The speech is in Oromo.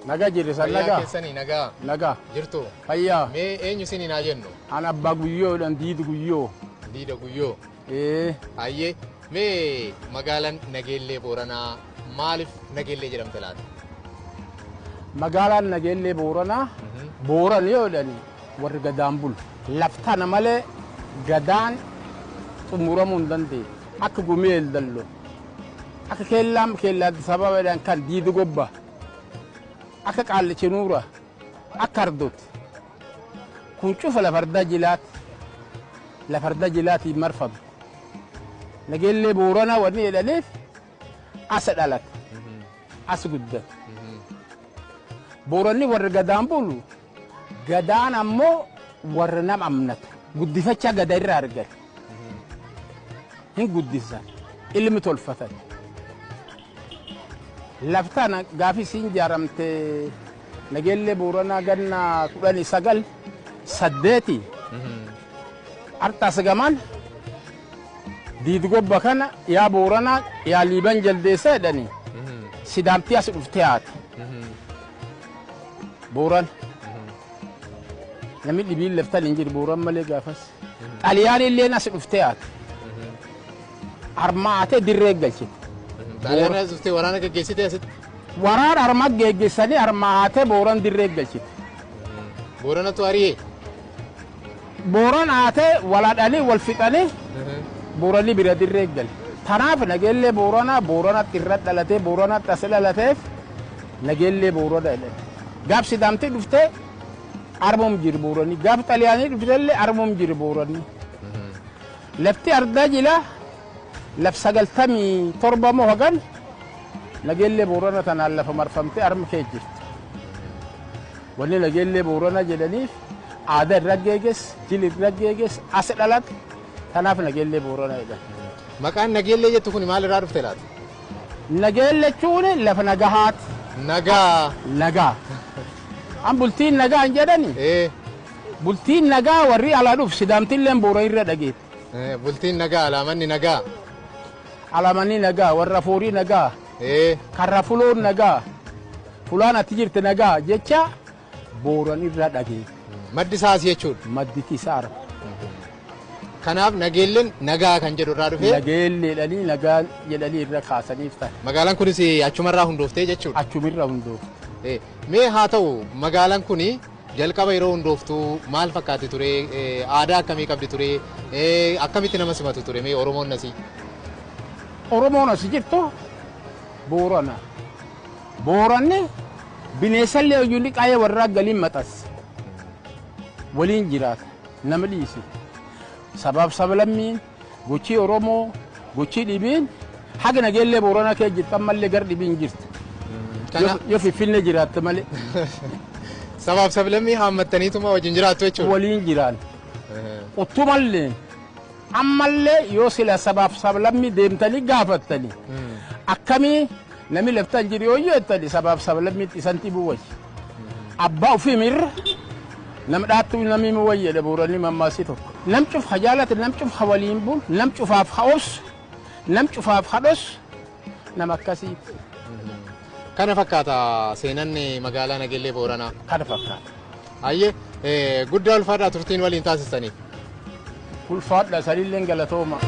Naga jirisa naga. Keessanii nagaa. Naga. Jirtu. Fayyaa. Mee eenyu isin naa jennu? Ana abbaa guyyoodhaan diidi guyyoo. Diida guyyoo. Ayyee mee magaalaan Nageellee Booranaa maaliif Nageellee jedhamte laata? Magaalaan Nageellee Booranaa Booran yoodhani warri gadaan bulu. Laftana malee gadaan xumuramuu hin dandeenye. Akka gumeel dallo. Akka keellaatti sababaadhaan kan diidi gobba. Akka qaallichi nuura. Akka ardooti. Kun cufa lafardaa jilaati. Lafardaa jilaatiin marfame. Nageellee Booranaa wanni jedhaniif asa dhalate. As guddate. Booranni warri gadaan bulu. Gadaan ammoo warra nama amnatu. Guddifachaa gada irraa argate. Hin guddisan. Ilmi tolfatan. Laftana gaafii siin jaaramte Nageellee Booranaa ganna 19 artaas gaman diidi gobba kana yaa Booranaa yaa Liiban jaldeessa jedhani sidaamtii as dhuftee haati. Booran namni dhibiin laftan hin jiru Booran malee gaafas. Xaliyaan illee as dhuftee haati. Armaatee dirree galchite. Xaliyaan as dhuftee waraana geggeessitee asitti? Waraana arma geggeessanii armaatee Booran dirree galchite. Booranatu ari'ee? Booran haatee waladhanii wal fixanii Booranni bira dirree gali. Tanaaf Nageellee Booranaa Booranatti irra dhalatee Booranatti as dhalateef Nageellee Booranaa jedhani. Gaaf sidaamtii dhuftee armum jiru Booranni. Gaaf xaliyaanii dhuftellee armum jiru Booranni. Lafti ardaa jila laf 97 moo hagan Nageellee Booranaa tanaan lafa marfamtee arma kee jirti. Wanni Nageellee Booranaa jedhaniif aadaa irra geeges, jili irra geeges, as dhalate tanaaf Nageellee Booranaa jedhama. Maqaan Nageellee jettu kun maal irraa dhufte laata? Nageellee jechuun lafa nagahaati. Nagaa. Nagaa. An bultiin nagaa hin jedhani? Bultiin nagaa warri alaa dhufu sidaamtillee Booran irra dhageeti. Bultiin nagaa alaamanni nagaa. Alaamanni nagaa warra foorii nagaa. Karra fuloon nagaa. Fulaan ati jirte nagaa jecha Booran irra dhageeti. Maddi isaas jechuudha. Maddi isaara. Kanaaf Nageelleen nagaa kan jedhu irraa dhufee? Nageelleedhanii nagaa jedhanii irra kaasaniif ta'a. Magaalaan kunis achumarraa hundooftee jechuudha? Achumirra hundoofte. Mee haa ta'u magaalaan kuni jalqaba yeroo hundooftu maal fakkaate ture? Aadaa akkamii qabdi ture? Akkamitti nama simatu ture? Mee Oromoon asii? Oromoon asii jirtu Boorana. Booranni bineensallee hojiin qaayee warraa galiin maxas. Waliin jiraata nama dhiisi. Sabab sablammiin gochii Oromoo gochii dhibiin haga Nageellee Booranaa kee jirtan malee gar dhibiin jirti. Yoo Finfinnee jiraatte malee. Sabab sablammii haammattaniituma wajjin jiraattu jechuudha? Waliin jiraan. Uttumallee ammallee yoo sila sabab sablammii deemtanii gaafattanii akkamii namni laftaan jiru yoo jettani sabab sablammiitti isanti bu'uuyi. Abbaa ofii mirra nam dhaattu namni mu wayyee Booranni mammaasii tokko. Nam cuf hajaalati nam cuf hawaliin bul nam cufaaf haos nam cufaaf hadhos nam akkasiiti. Kana fakkaata seenaan magaalaa Nageellee Booranaa? Kana fakkaata. Ayyee guddaa ulfaadhaa turtiin waliin taasistaniif. Ulfaadhaa sanillee galatooma.